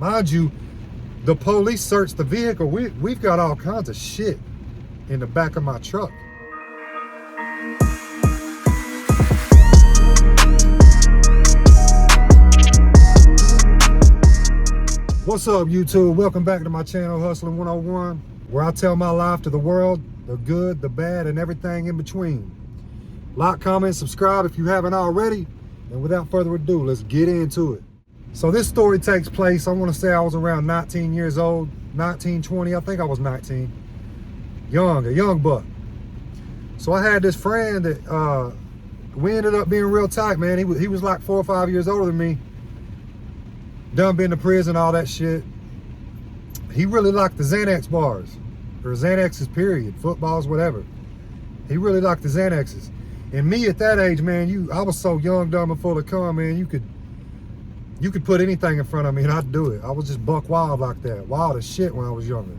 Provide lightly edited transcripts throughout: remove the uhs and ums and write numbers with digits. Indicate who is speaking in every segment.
Speaker 1: Mind you, the police searched the vehicle. We've got all kinds of shit in the back of my truck. What's up, YouTube? Welcome back to my channel, Hustling 101, where I tell my life to the world, the good, the bad, and everything in between. Like, comment, subscribe if you haven't already. And without further ado, let's get into it. So this story takes place, I want to say I was around 19 years old, 19, 20, I think I was 19. A young buck. So I had this friend that we ended up being real tight, man. He was like 4 or 5 years older than me. Done been to prison, all that shit. He really liked the Xanax bars, or Xanaxes period, footballs, whatever. He really liked the Xanaxes. And me at that age, man, I was so young, dumb, and full of cum, man, you could put anything in front of me and I'd do it. I was just buck wild like that. Wild as shit when I was younger.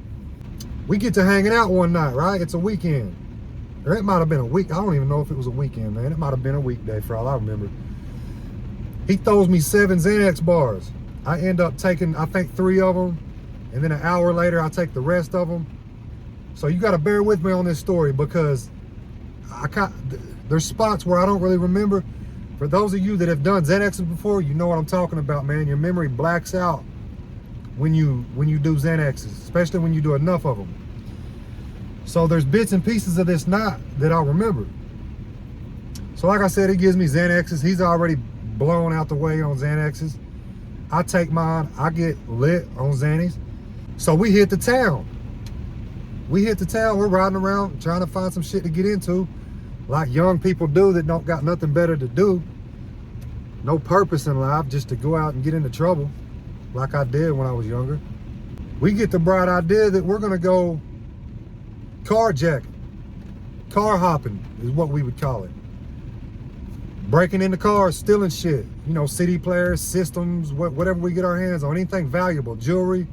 Speaker 1: We get to hanging out one night, right? It's a weekend. Or it might have been a week. I don't even know if it was a weekend, man. It might have been a weekday for all I remember. He throws me 7 Xanax bars. I end up taking, I think, 3 of them. And then an hour later, I take the rest of them. So you got to bear with me on this story because there's spots where I don't really remember. For those of you that have done Xanaxes before, you know what I'm talking about, man. Your memory blacks out when you do Xanaxes, especially when you do enough of them. So there's bits and pieces of this night that I remember. So like I said, he gives me Xanaxes. He's already blown out the way on Xanaxes. I take mine. I get lit on Xannies. So we hit the town. We're riding around trying to find some shit to get into, like young people do that don't got nothing better to do. No purpose in life, just to go out and get into trouble, like I did when I was younger. We get the bright idea that we're gonna go carjacking. Car hopping is what we would call it. Breaking into cars, stealing shit. You know, CD players, systems, whatever we get our hands on, anything valuable, jewelry.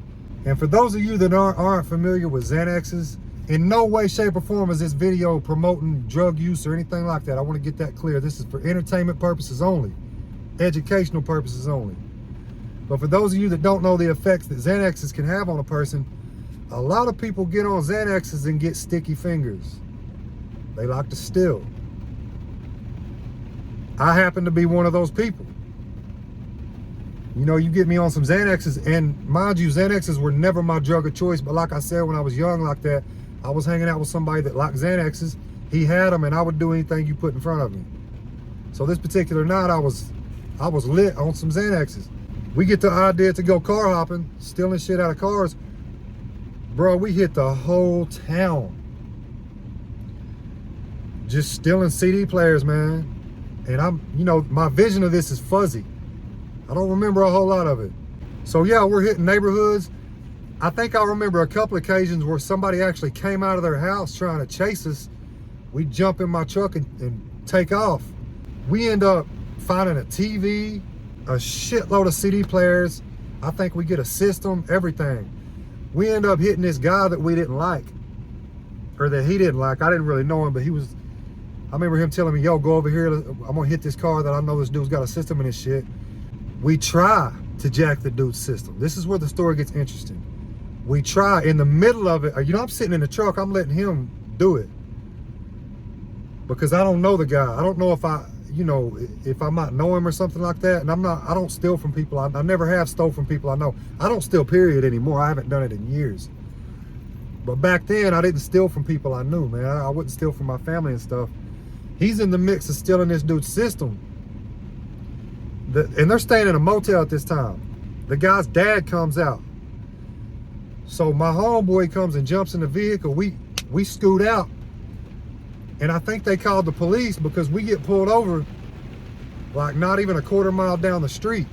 Speaker 1: And for those of you that aren't familiar with Xanaxes, in no way, shape, or form is this video promoting drug use or anything like that. I want to get that clear. This is for entertainment purposes only, educational purposes only. But for those of you that don't know the effects that Xanaxes can have on a person, a lot of people get on Xanaxes and get sticky fingers. They like to steal. I happen to be one of those people. You know, you get me on some Xanaxes, and mind you, Xanaxes were never my drug of choice, but like I said, when I was young like that, I was hanging out with somebody that liked Xanaxes. He had them, and I would do anything you put in front of me. So this particular night, I was lit on some Xanaxes. We get the idea to go car hopping, stealing shit out of cars. Bro, we hit the whole town. Just stealing CD players, man. And you know, my vision of this is fuzzy. I don't remember a whole lot of it. So yeah, we're hitting neighborhoods. I think I remember a couple occasions where somebody actually came out of their house trying to chase us. We jump in my truck and take off. We end up finding a TV, a shitload of CD players. I think we get a system, everything. We end up hitting this guy that we didn't like, or that he didn't like. I didn't really know him, but I remember him telling me, yo, go over here. I'm gonna hit this car that I know this dude's got a system in his shit. We try to jack the dude's system. This is where the story gets interesting. We try in the middle of it. You know, I'm sitting in the truck. I'm letting him do it because I don't know the guy. I don't know if I might know him or something like that. And I don't steal from people. I never have stole from people I know. I don't steal, period, anymore. I haven't done it in years. But back then, I didn't steal from people I knew, man. I wouldn't steal from my family and stuff. He's in the mix of stealing this dude's system. And they're staying in a motel at this time. The guy's dad comes out. So my homeboy comes and jumps in the vehicle. We scoot out. And I think they called the police because we get pulled over like not even a quarter mile down the street.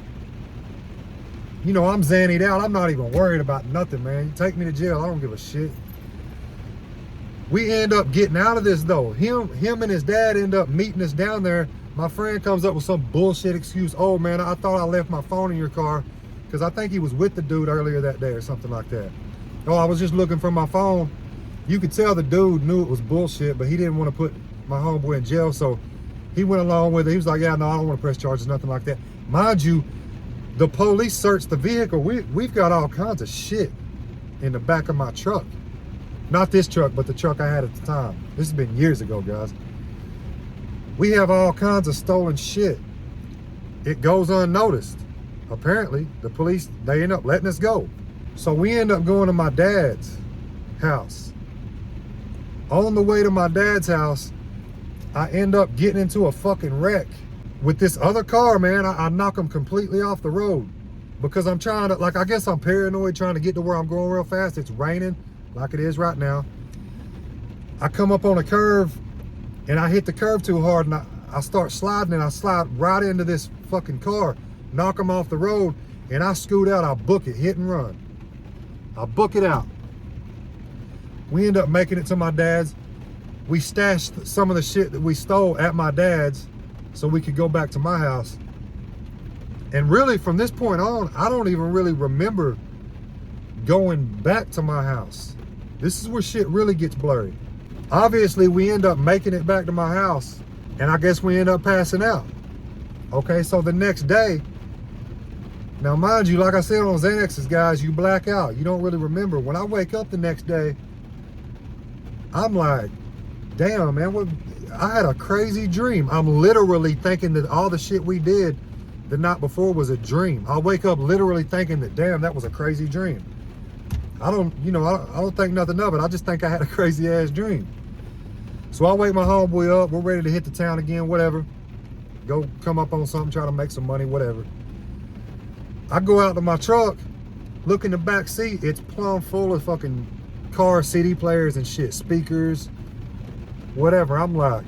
Speaker 1: You know, I'm zannied out. I'm not even worried about nothing, man. You take me to jail, I don't give a shit. We end up getting out of this though. Him and his dad end up meeting us down there. My friend comes up with some bullshit excuse. Oh man, I thought I left my phone in your car, because I think he was with the dude earlier that day or something like that. Oh, I was just looking for my phone. You could tell the dude knew it was bullshit, but he didn't want to put my homeboy in jail, so he went along with it. He was like, yeah, no, I don't want to press charges, nothing like that. Mind you, The police searched the vehicle. We've got all kinds of shit in the back of my truck. Not this truck, but the truck I had at the time. This has been years ago, guys. We have all kinds of stolen shit. It goes unnoticed. Apparently, the police, they end up letting us go. So we end up going to my dad's house. On the way to my dad's house, I end up getting into a fucking wreck with this other car, man. I knock them completely off the road because I'm trying to, like, I guess I'm paranoid trying to get to where I'm going real fast. It's raining like it is right now. I come up on a curve and I hit the curve too hard and I start sliding and I slide right into this fucking car, knock them off the road, and I scoot out. I book it, hit and run. I book it out. We end up making it to my dad's. We stashed some of the shit that we stole at my dad's so we could go back to my house. And really, from this point on, I don't even really remember going back to my house. This is where shit really gets blurry. Obviously, we end up making it back to my house, and I guess we end up passing out. Okay, so the next day, now mind you, like I said on Xanaxes, guys, you black out. You don't really remember. When I wake up the next day, I'm like, damn, man, I had a crazy dream. I'm literally thinking that all the shit we did the night before was a dream. I wake up literally thinking that, damn, that was a crazy dream. I don't think nothing of it. I just think I had a crazy ass dream. So I wake my homeboy up. We're ready to hit the town again, whatever. Go come up on something, try to make some money, whatever. I go out to my truck, look in the back seat. It's plumb full of fucking car CD players and shit, speakers, whatever. I'm like,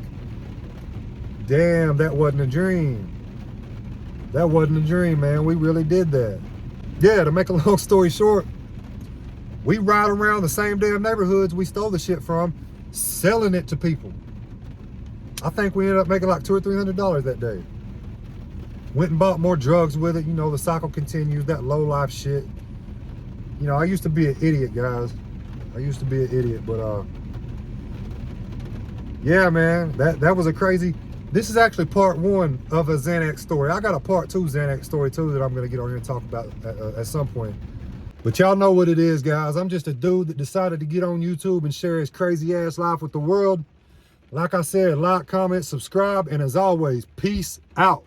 Speaker 1: damn, that wasn't a dream. That wasn't a dream, man. We really did that. Yeah, to make a long story short, we ride around the same damn neighborhoods we stole the shit from, selling it to people. I think we ended up making like $200 or $300 that day. Went and bought more drugs with it. You know, the cycle continues, that low life shit. You know, I used to be an idiot, guys. I used to be an idiot, but yeah, man, that was a crazy. This is actually part one of a Xanax story. I got a part two Xanax story too that I'm gonna get on here and talk about at some point. But y'all know what it is, guys. I'm just a dude that decided to get on YouTube and share his crazy ass life with the world. Like I said, like, comment, subscribe, and as always, peace out.